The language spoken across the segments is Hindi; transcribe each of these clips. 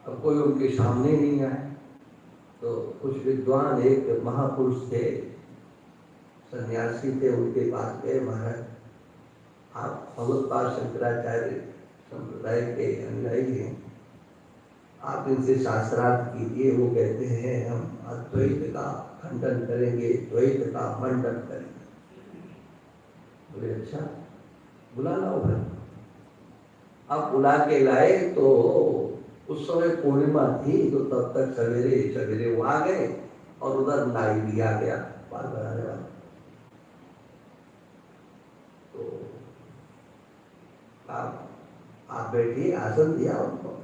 अब कोई उनके सामने नहीं आए। तो कुछ विद्वान, एक महापुरुष थे, सन्यासी थे, उनके पास गए, महाराज आप भगवत्पाद शंकराचार्य संप्रदाय के अनुयायी हैं, आप इनसे शास्त्रार्थ कीजिए। वो कहते हैं हम अद्वैत का खंडन करेंगे, द्वैत का मंडन करेंगे। बोले अच्छा, बुला लाओ भाई। अब बुला के लाए तो उस समय पूर्णिमा थी, तो तब तक सवेरे सवेरे वो आ गए और उधर नाई भी आ गया बाल बनाने वाला। तो आप बैठिए, आसन दिया उनको।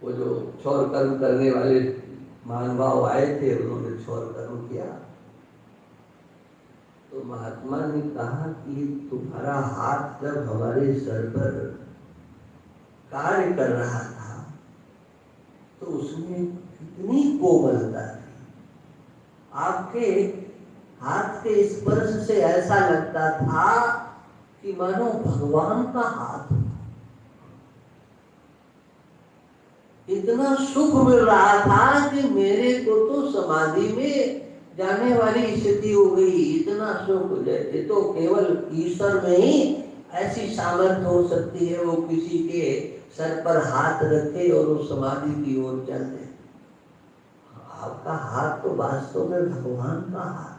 वो जो क्षौर कर्म करने वाले महानुभाव आए थे, उन्होंने क्षौर कर्म किया। तो महात्मा ने कहा कि तुम्हारा हाथ जब हमारे सर पर कार्य कर रहा था तो उसमें कितनी कोमलता थी। आपके हाथ के स्पर्श से ऐसा लगता था कि मानो भगवान का हाथ। इतना सुख मिल रहा था कि मेरे को तो समाधि में जाने वाली स्थिति हो गई। इतना सुख, जैसे तो केवल ईश्वर में ही ऐसी सामर्थ्य हो सकती है, वो किसी के सर पर हाथ रखे और वो समाधि की ओर चल दे। आपका हाथ तो वास्तव में भगवान का हाथ।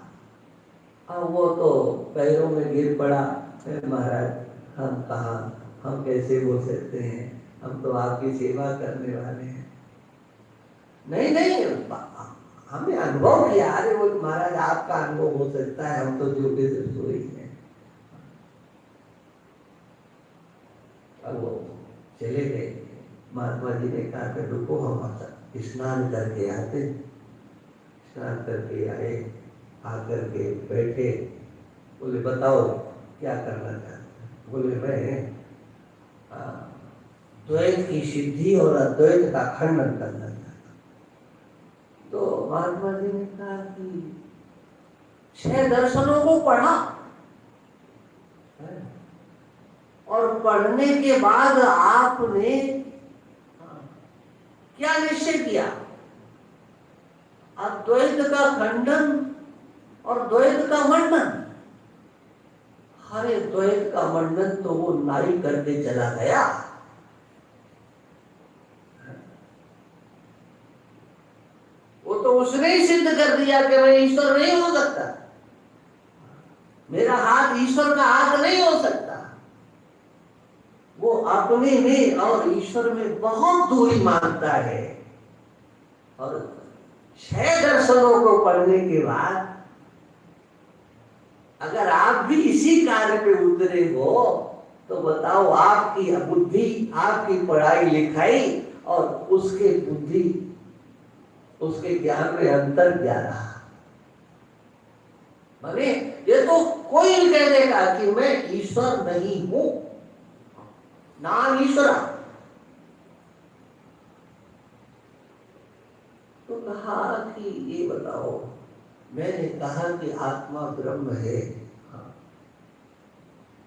अब वो तो पैरों में गिर पड़ा, महाराज हम कहाँ, हम कैसे बोल सकते हैं, हम तो आपकी सेवा करने वाले हैं। नहीं नहीं, हमने अनुभव किया। अरे वो महाराज आपका अनुभव हो सकता है, हम तो ड्यूटी से सोई हैं। अब वो चले गए। महात्मा जी ने कहा कि रुको, हम स्नान करके आते। स्नान करके आए, आकर के बैठे। बोले बताओ क्या करना चाहते? बोले मैं द्वैत की सिद्धि और अद्वैत का खंडन करना चाहता। तो महात्मा जी ने कहा कि 6 दर्शनों को पढ़ा और पढ़ने के बाद आपने क्या निश्चय किया? अद्वैत का खंडन और द्वैत का मंडन। हरे द्वैत का मंडन तो वो नाई करके चला गया। वो तो उसने ही सिद्ध कर दिया कि मैं ईश्वर नहीं हो सकता, मेरा हाथ ईश्वर का हाथ नहीं हो सकता। वो अपने में और ईश्वर में बहुत दूरी मानता है। और 6 दर्शनों को पढ़ने के बाद अगर आप भी इसी कार्य पे उतरे हो तो बताओ, आपकी बुद्धि, आपकी पढ़ाई लिखाई और उसके बुद्धि, उसके ज्ञान में अंतर क्या रहा? माने ये तो कोई भी कह देगा कि मैं ईश्वर नहीं हूं, नाम ईश्वर। तो कहा कि ये बताओ, मैंने कहा कि आत्मा ब्रह्म है। हाँ।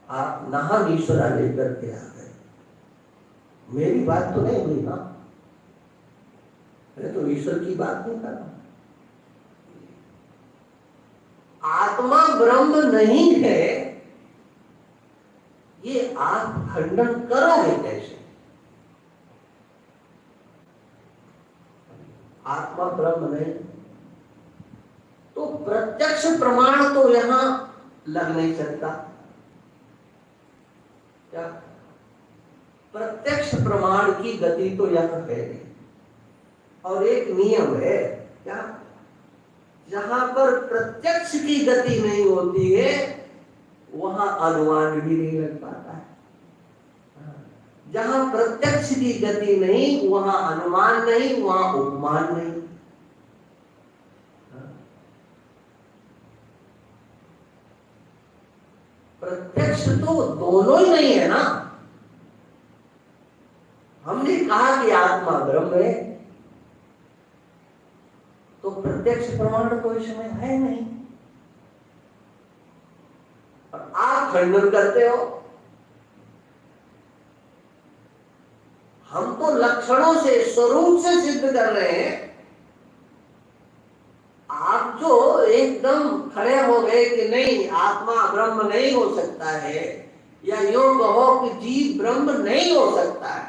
आप नाम ईश्वरा लेकर के आ गए। मेरी बात तो नहीं हुई ना, मैं तो ईश्वर की बात नहीं कर रहा। आत्मा ब्रह्म नहीं है, ये आप खंडन करोगे कैसे? आत्मा ब्रह्म नहीं तो प्रत्यक्ष प्रमाण तो यहां लग नहीं सकता। क्या प्रत्यक्ष प्रमाण की गति तो यहां है नहीं। और एक नियम है, क्या, जहां पर प्रत्यक्ष की गति नहीं होती है वहां अनुमान भी नहीं लग पाता है। जहां प्रत्यक्ष की गति नहीं वहां अनुमान नहीं, वहां उपमान नहीं। प्रत्यक्ष तो दोनों ही नहीं है ना। हमने कहा कि आत्मा ब्रह्म है, तो प्रत्यक्ष प्रमाण तो इसमें है नहीं। और आप खंडन करते हो। हम तो लक्षणों से, स्वरूप से सिद्ध कर रहे हैं। आप जो एकदम खड़े हो गए कि नहीं, आत्मा ब्रह्म नहीं हो सकता है, या यूं कहो कि जीव ब्रह्म नहीं हो सकता है,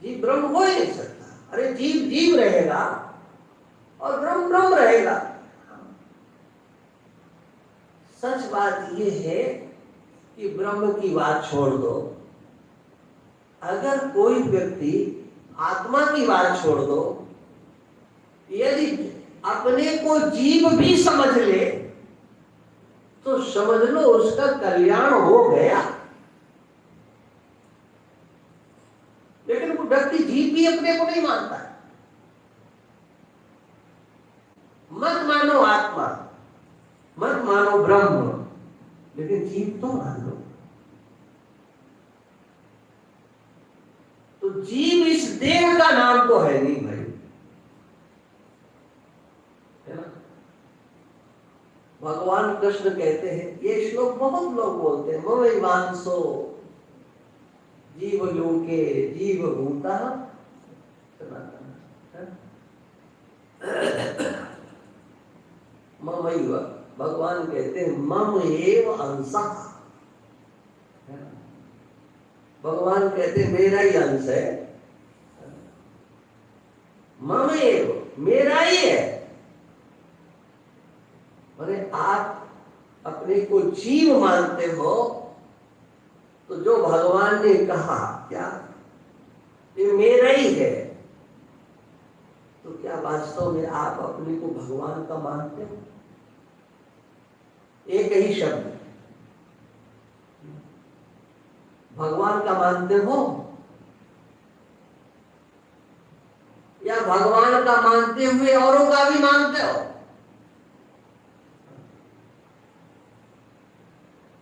जीव ब्रह्म हो ही नहीं सकता। अरे जीव जीव रहेगा और ब्रह्म ब्रह्म रहेगा। सच बात यह है कि ब्रह्म की बात छोड़ दो, अगर कोई व्यक्ति आत्मा की बात छोड़ दो, यदि अपने को जीव भी समझ ले तो समझ लो उसका कल्याण हो गया। लेकिन वो व्यक्ति जीव भी अपने को नहीं मानता है। मत मानो आत्मा, मत मानो ब्रह्म, लेकिन जीव तो मान लो। तो जीव इस देह का नाम तो है नहीं भाई, है ना। भगवान कृष्ण कहते हैं, ये श्लोक बहुत लोग बोलते हैं, ममैवांसो जीव लोके जीव भूता ममैव, भगवान कहते हैं मम एव अंशः। भगवान कहते हैं मेरा ही अंश है, मम एव, मेरा ही है। अरे आप अपने को जीव मानते हो तो जो भगवान ने कहा क्या ये मेरा ही है, तो क्या वास्तव में आप अपने को भगवान का मानते हो? एक ही शब्द भगवान का मानते हो, या भगवान का मानते हुए औरों का भी मानते हो?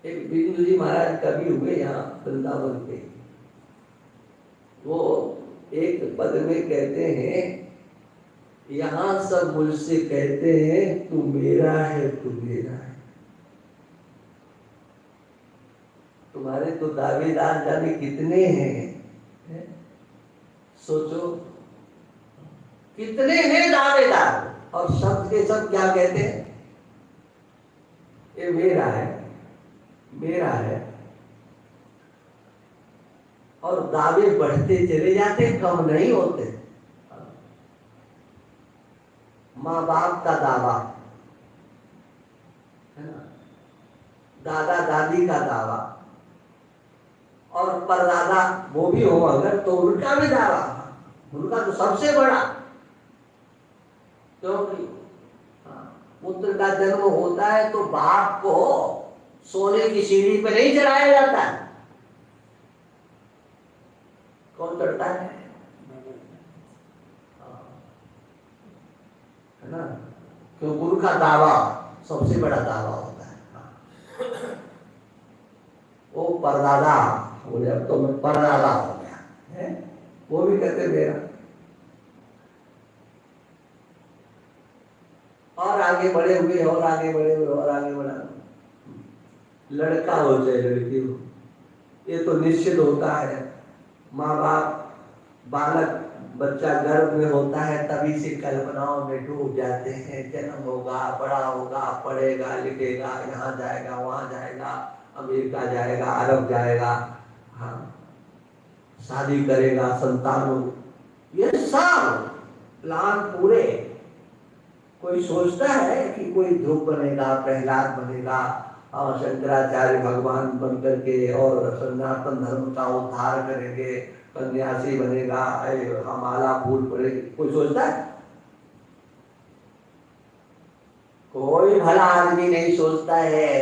एक बिंदु जी महाराज कभी हुए यहाँ वृंदावन पे, वो एक पद में कहते हैं, यहाँ सब मुझसे कहते हैं तू मेरा है, तू मेरा है। तुम्हारे तो दावेदार जाने कितने हैं, सोचो कितने हैं दावेदार, और सब के सब क्या कहते हैं, ये मेरा है, मेरा है। और दावे बढ़ते चले जाते, कम नहीं होते। माँ बाप का दावा है ना, दादा दादी का दावा, और परदादा वो भी हो अगर तो उनका भी दावा, उनका तो सबसे बड़ा। क्योंकि पुत्र का जन्म होता है तो बाप को सोने की सीढ़ी पर नहीं चढ़ाया जाता है, कौन चढ़ता है ना। क्यों? गुरु का दावा सबसे बड़ा दावा होता है। वो परदादा बोले अब तो मैं परदादा हो गया है, वो भी कहते मेरा। और आगे बढ़े हुए, और आगे बढ़े हुए, और आगे बढ़ा, लड़का हो चाहे लड़की हो, ये तो निश्चित होता है। माँ बाप, बालक बच्चा गर्भ में होता है तभी से कल्पनाओं में डूब जाते हैं, जन्म होगा, बड़ा होगा, पढ़ेगा लिखेगा, यहाँ जाएगा वहां जाएगा, अमेरिका जाएगा, अरब जाएगा, हाँ शादी करेगा, संतान हो, ये सब प्लान पूरे। कोई सोचता है कि कोई ध्रुव बनेगा, प्रहलाद बनेगा और शंकराचार्य भगवान बनकर के और सनातन धर्म का उद्धार करेंगे, सन्यासी बनेगा, हमारा फूल पड़ेगी, कोई सोचता है? कोई भला आदमी नहीं सोचता है।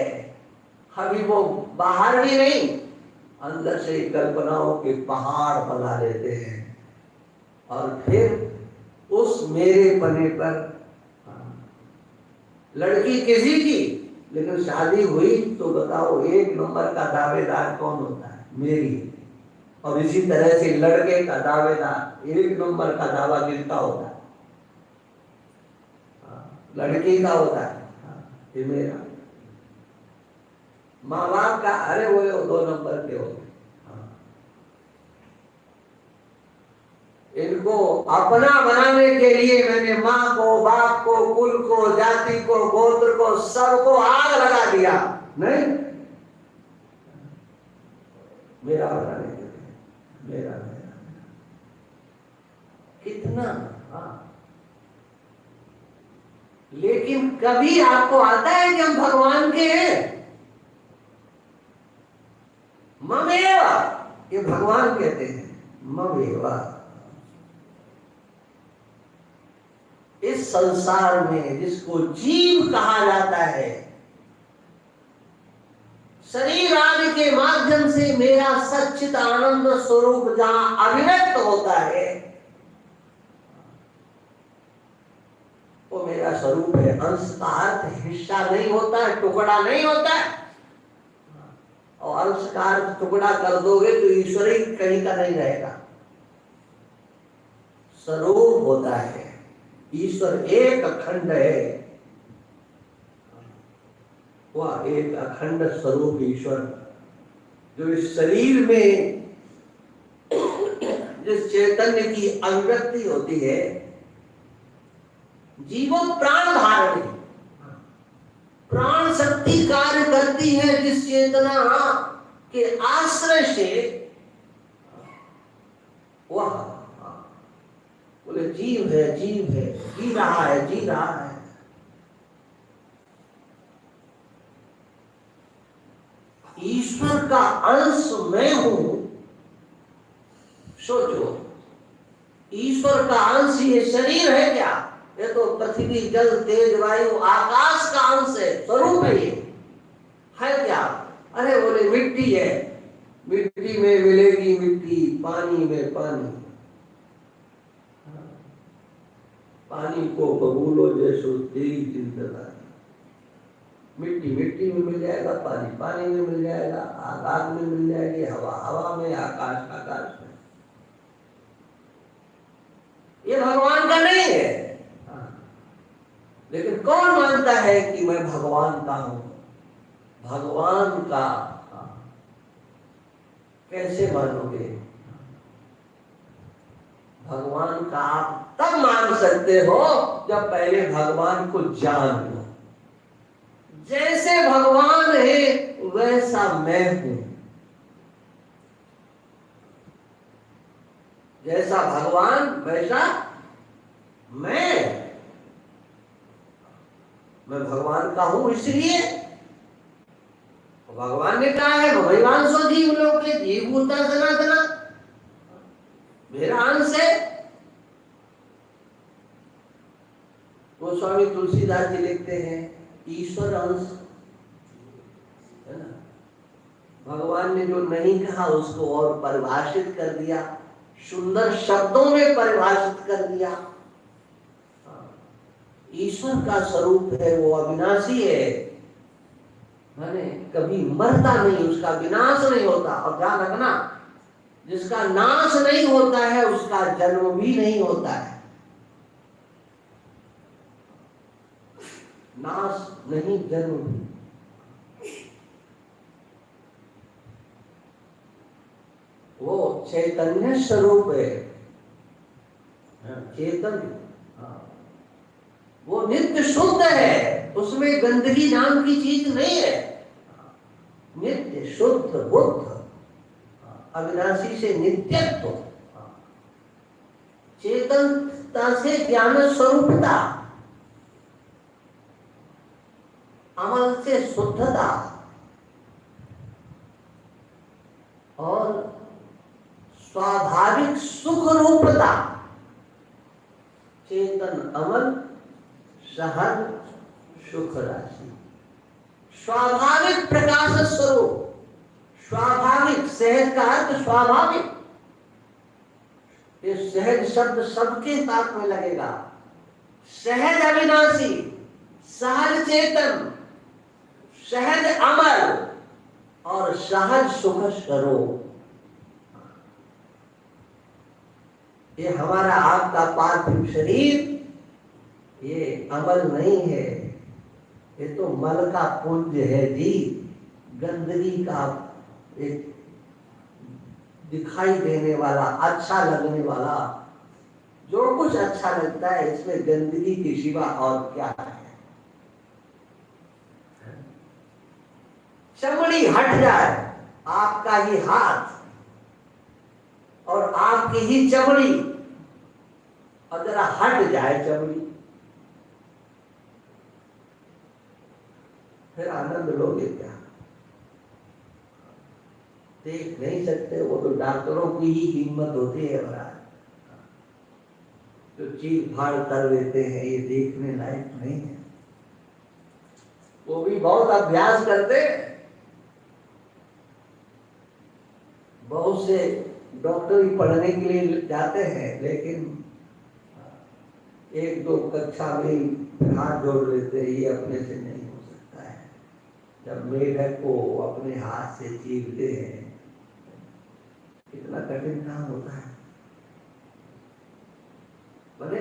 अभी वो बाहर भी नहीं, अंदर से कल्पनाओं के पहाड़ बना लेते हैं, और फिर उस मेरे पने पर लड़की किसी की, लेकिन शादी हुई तो बताओ एक नंबर का दावेदार कौन होता है? मेरी। और इसी तरह से लड़के का दावेदार एक नंबर का दावा किसका होता है? लड़की का होता है, ये मेरा। माँ बाप का अरे वो 2 नंबर के होते, इनको अपना बनाने के लिए मैंने माँ को, बाप को, कुल को, जाति को, गोत्र को, सबको आग लगा दिया। नहीं, मेरा बनाने के लिए, मेरा मेरा कितना। हाँ, लेकिन कभी आपको आता है कि हम भगवान के हैं? ममेवा, ये भगवान कहते हैं, ममेवा। इस संसार में जिसको जीव कहा जाता है, शरीर आदि के माध्यम से मेरा सच्चित आनंद स्वरूप जहां अभिव्यक्त होता है, वो मेरा स्वरूप है। अंश का अर्थ हिस्सा नहीं होता है, टुकड़ा नहीं होता है। और अंश का अर्थ टुकड़ा कर दोगे तो ईश्वर ही कहीं का नहीं रहेगा। स्वरूप होता है, ईश्वर एक अखंड है। वह एक अखंड स्वरूप ईश्वर जो इस शरीर में जिस चैतन्य की अभिव्यक्ति होती है, जीवो प्राण धारण, प्राण शक्ति कार्य करती है जिस चेतना के आश्रय से वह बोले जीव है, जीव है, जी रहा है, जी रहा है। ईश्वर का अंश मैं हूं। सोचो, ईश्वर का अंश ये शरीर है क्या? ये तो पृथ्वी, जल, तेज, वायु, आकाश का अंश है, स्वरूप है। ये है क्या? अरे बोले मिट्टी है, मिट्टी में मिलेगी मिट्टी, पानी में पानी। पानी को बबूलो जैसो तेरी जिंदगानी। मिट्टी मिट्टी में मिल जाएगा, पानी पानी में मिल जाएगा, आकाश में मिल जाएगी, हवा हवा में, आकाश आकाश में। ये भगवान का नहीं है। लेकिन कौन मानता है कि मैं भगवान का हूं? भगवान का कैसे मानोगे? भगवान का आप तब मान सकते हो जब पहले भगवान को जान लो। जैसे भगवान है वैसा मैं हूं। जैसा भगवान वैसा मैं भगवान का हूं। इसलिए भगवान ने कहा है भगवान जीव लोग के जीव भूता सनातना, मेरा अंश है। वो स्वामी तुलसीदास जी लिखते हैं ईश्वर अंश है ना। भगवान ने जो नहीं कहा उसको और परिभाषित कर दिया, सुंदर शब्दों में परिभाषित कर दिया। ईश्वर का स्वरूप है, वो अविनाशी है, माने कभी मरता नहीं, उसका विनाश नहीं होता। और ध्यान रखना, जिसका नाश नहीं होता है उसका जन्म भी नहीं होता है। नाश नहीं, जन्म भी। वो चैतन्य स्वरूप है, चेतन। वो नित्य शुद्ध है, उसमें गंदगी नाम की चीज नहीं है। नित्य शुद्ध बुद्ध, अविनाशी से नित्यत्व, चेतनता से ज्ञान स्वरूपता, अमल से शुद्धता और स्वाभाविक सुख रूपता। चेतन अमल सहज सुख राशि, स्वाभाविक प्रकाश स्वरूप। स्वाभाविक, सहज का अर्थ स्वाभाविक। ये सहज शब्द सबके साथ में लगेगा। सहज अविनाशी, सहज चेतन, सहज अमर और सहज सुख स्वरूप। ये हमारा आपका पार्थिव शरीर ये अमल नहीं है, ये तो मल का पुंज है जी। गंदगी का एक दिखाई देने वाला, अच्छा लगने वाला जो कुछ अच्छा लगता है इसमें गंदगी के सिवा और क्या है। चमड़ी हट जाए, आपका ही हाथ और आपकी ही चमड़ी, और जरा हट जाए चमड़ी, फिर आनंद लोगे क्या? देख नहीं सकते, वो तो डॉक्टरों की ही हिम्मत होती है महाराज, जो चीर फाड़ कर लेते हैं, ये देखने लायक नहीं है। वो भी बहुत अभ्यास करते हैं। बहुत से डॉक्टरी पढ़ने के लिए जाते हैं, लेकिन एक दो कक्षा में हाथ जोड़ लेते हैं, ये अपने से नहीं हो सकता है। जब मेढक को अपने हाथ से चीरते हैं, कितना कठिन काम होता है। बोले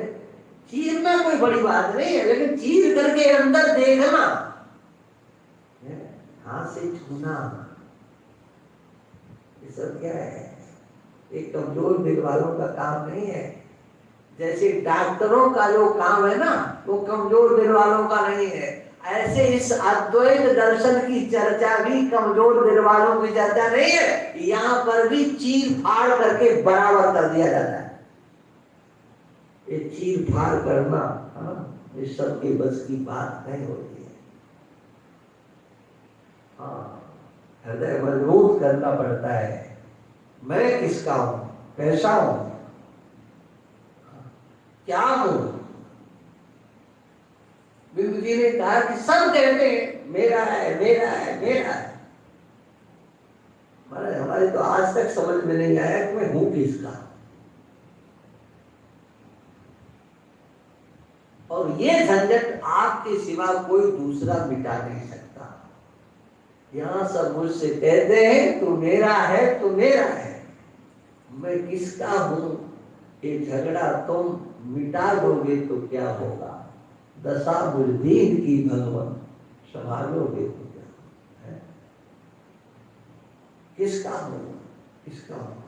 चीरना कोई बड़ी बात नहीं है, लेकिन चीर करके अंदर देखना, हाथ से छूना, ये सब क्या है? एक कमजोर दिल वालों का काम नहीं है। जैसे डॉक्टरों का जो काम है ना, वो कमजोर दिल वालों का नहीं है, ऐसे इस अद्वैत दर्शन की चर्चा भी कमजोर दिल वालों की चर्चा नहीं है। यहाँ पर भी चीर फाड़ करके बराबर कर दिया जाता है। ये चीर फाड़ करना इस सब के बस की बात नहीं होती है। हाँ, हृदय मजबूत करना पड़ता है। मैं किसका हूं, कैसा हूं, क्या हूं? बिंदु जी ने कहा कि सब कहते हैं मेरा है, मेरा है, मेरा है। हमारे तो आज तक समझ में नहीं आया कि मैं हूं किसका। और ये झंझट आपके सिवा कोई दूसरा मिटा नहीं सकता। यहां सब मुझसे कहते हैं तू मेरा है, तू मेरा है, मैं किसका हूं? ये झगड़ा तुम मिटा दोगे तो क्या होगा? दशा बुद्धीन की भगवान संभालोगे तो क्या है? किसका हूं, किसका हूं?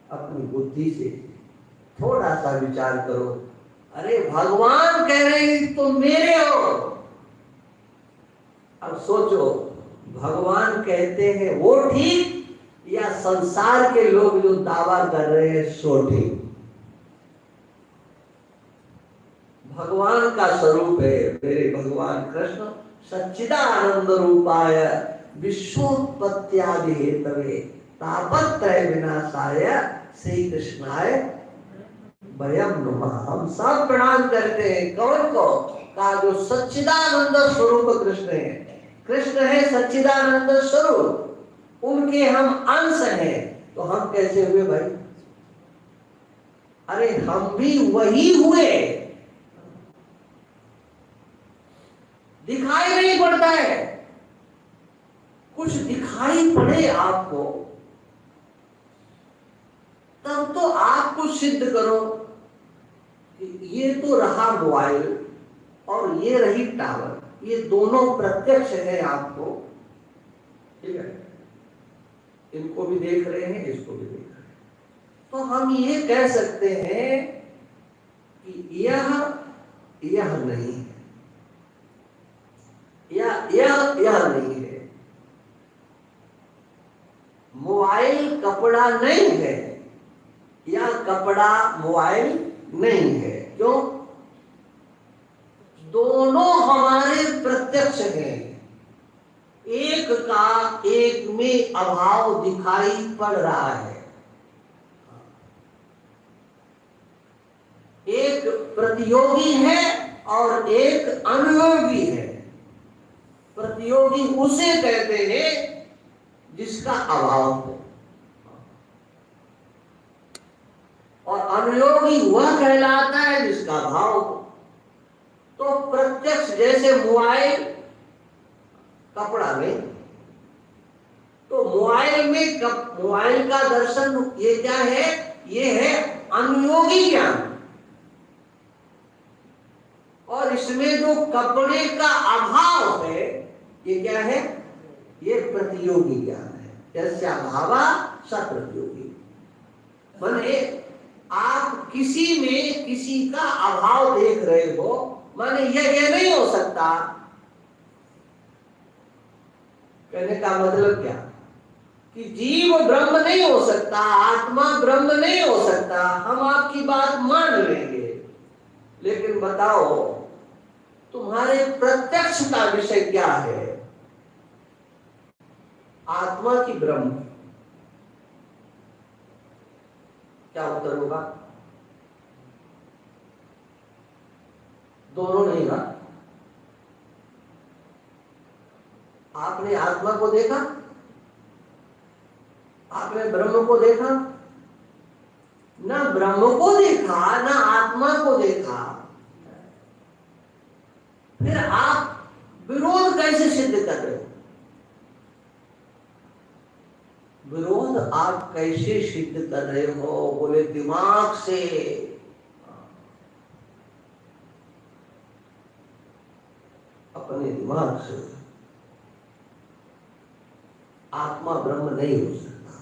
अपनी बुद्धि से थोड़ा सा विचार करो। अरे भगवान कह रहे हैं तुम मेरे हो। अब सोचो, भगवान कहते हैं वो ठीक, या संसार के लोग जो दावा कर रहे हैं सो ठीक? भगवान का स्वरूप है मेरे भगवान कृष्ण सच्चिदानंद रूपाय विश्वोत्पत्त्यादि हेतवे तापत्रय विनाशाय श्री कृष्णाय वयम नमः। हम सब प्रणाम करते हैं कौन को? का जो सच्चिदानंद स्वरूप कृष्ण है। कृष्ण है सच्चिदानंद स्वरूप, उनके हम अंश हैं। तो हम कैसे हुए भाई? अरे हम भी वही हुए, दिखाई नहीं पड़ता है। कुछ दिखाई पड़े आपको, तब तो आपको सिद्ध करो कि ये तो रहा मोबाइल और ये रही टावर, ये दोनों प्रत्यक्ष है आपको, ठीक है? इनको भी देख रहे हैं, इसको भी देख रहे हैं। तो हम ये कह सकते हैं कि यह नहीं है, यह नहीं है। मोबाइल कपड़ा नहीं है, या कपड़ा मोबाइल नहीं है। क्यों? दोनों हमारे प्रत्यक्ष हैं। एक का एक में अभाव दिखाई पड़ रहा है। एक प्रतियोगी है और एक अनुयोगी है। प्रतियोगी उसे कहते हैं जिसका अभाव हो, और अनुयोगी वह कहलाता है जिसका भाव हो। तो प्रत्यक्ष जैसे मोबाइल कपड़ा में, तो मोबाइल में मोबाइल का दर्शन ये क्या है? ये है अनुयोगी ज्ञान। और इसमें जो कपड़े का अभाव है ये क्या है? ये प्रतियोगी ज्ञान है। जैसे अभावा स प्रतियोगी। बने आप किसी में किसी का अभाव देख रहे हो, माने ये नहीं हो सकता, कहने का मतलब क्या कि जीव ब्रह्म नहीं हो सकता, आत्मा ब्रह्म नहीं हो सकता, हम आपकी बात मान लेंगे, लेकिन बताओ तुम्हारे प्रत्यक्ष का विषय क्या है? आत्मा की ब्रह्म? क्या उत्तर होगा? दोनों नहीं ना। आपने आत्मा को देखा, आपने ब्रह्म को देखा? ना ब्रह्म को देखा ना आत्मा को देखा, फिर आप विरोध कैसे सिद्ध कर रहे हो? विरोध आप कैसे सिद्ध कर रहे हो? बोले दिमाग से। अपने दिमाग से। आत्मा ब्रह्म नहीं हो सकता।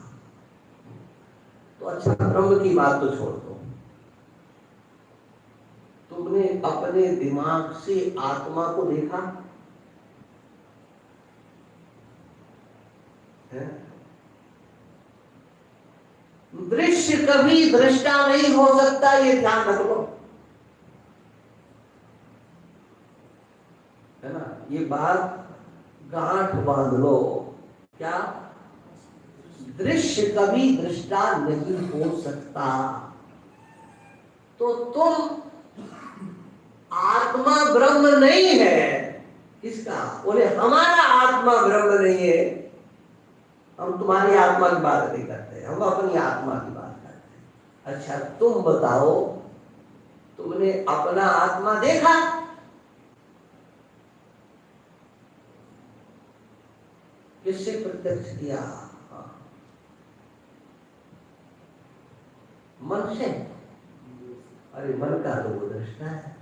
तो अच्छा, ब्रह्म की बात तो छोड़ दो, तुमने अपने दिमाग से आत्मा को देखा है? दृश्य कभी दृष्टा नहीं हो सकता, ये ध्यान रख लो, है ना? ये बात गांठ बांध लो। क्या? दृश्य कभी दृष्टा नहीं हो सकता। तो तुम आत्मा ब्रह्म नहीं है, किसका? बोले हमारा आत्मा ब्रह्म नहीं है। हम तुम्हारी आत्मा की बात नहीं करते, हम अपनी आत्मा की बात करते हैं। अच्छा तुम बताओ, तुमने अपना आत्मा देखा? किससे प्रत्यक्ष किया? मन से? अरे मन का तो वो दृष्टा है,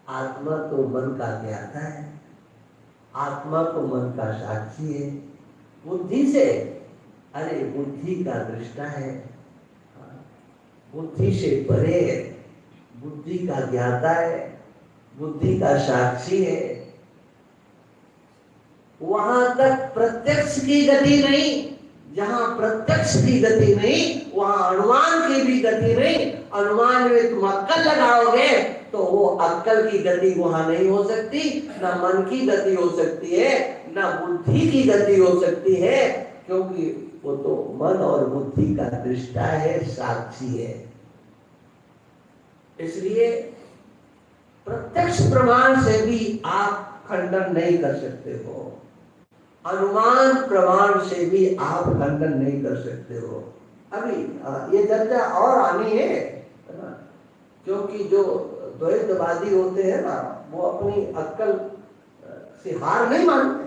आत्मा तो मन का ज्ञाता है, आत्मा तो मन का साक्षी है। बुद्धि से? अरे बुद्धि का दृष्टा है, बुद्धि से परे है, बुद्धि का ज्ञाता है, बुद्धि का साक्षी है। वहां तक प्रत्यक्ष की गति नहीं। जहां प्रत्यक्ष की गति नहीं, वहां अनुमान की भी गति नहीं। अनुमान में तुम अक्कल लगाओगे तो वो अक्कल की गति वहां नहीं हो सकती, ना मन की गति हो सकती है, ना बुद्धि की गति हो सकती है, क्योंकि वो तो मन और बुद्धि का दृष्टा है, साक्षी है। इसलिए प्रत्यक्ष प्रमाण से भी आप खंडन नहीं कर सकते हो, अनुमान प्रमाण से भी आप खंडन नहीं कर सकते हो। अभी ये चर्चा और आनी है ना, क्योंकि जो द्वैतवादी होते हैं ना, वो अपनी अक्ल से हार नहीं मानते,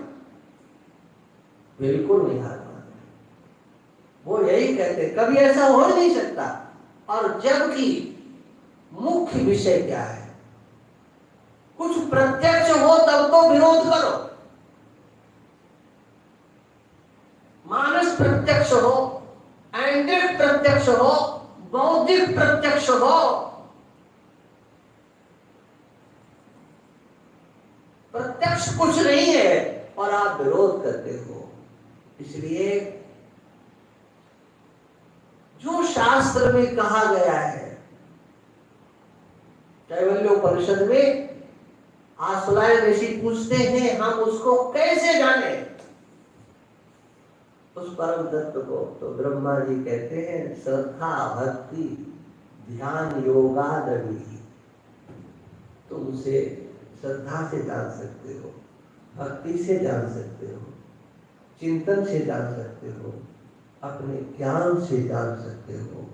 बिल्कुल नहीं हार मानते। वो यही कहते कभी ऐसा हो नहीं सकता, और जबकि मुख्य विषय क्या है? कुछ प्रत्यक्ष हो तब तो विरोध करो, मानस प्रत्यक्ष हो, ऐंद्रिक प्रत्यक्ष हो, बौद्धिक प्रत्यक्ष हो, प्रत्यक्ष कुछ नहीं है और आप विरोध करते हो। इसलिए जो शास्त्र में कहा गया है, कैवल्योपनिषद में आसुलाय ऋषि पूछते हैं हम उसको कैसे जाने, उस परम तत्व को? तो ब्रह्मा जी कहते हैं श्रद्धा भक्ति ध्यान योगादि। तुम उसे श्रद्धा से जान सकते हो, भक्ति से जान सकते हो, चिंतन से जान सकते हो, अपने ज्ञान से जान सकते हो,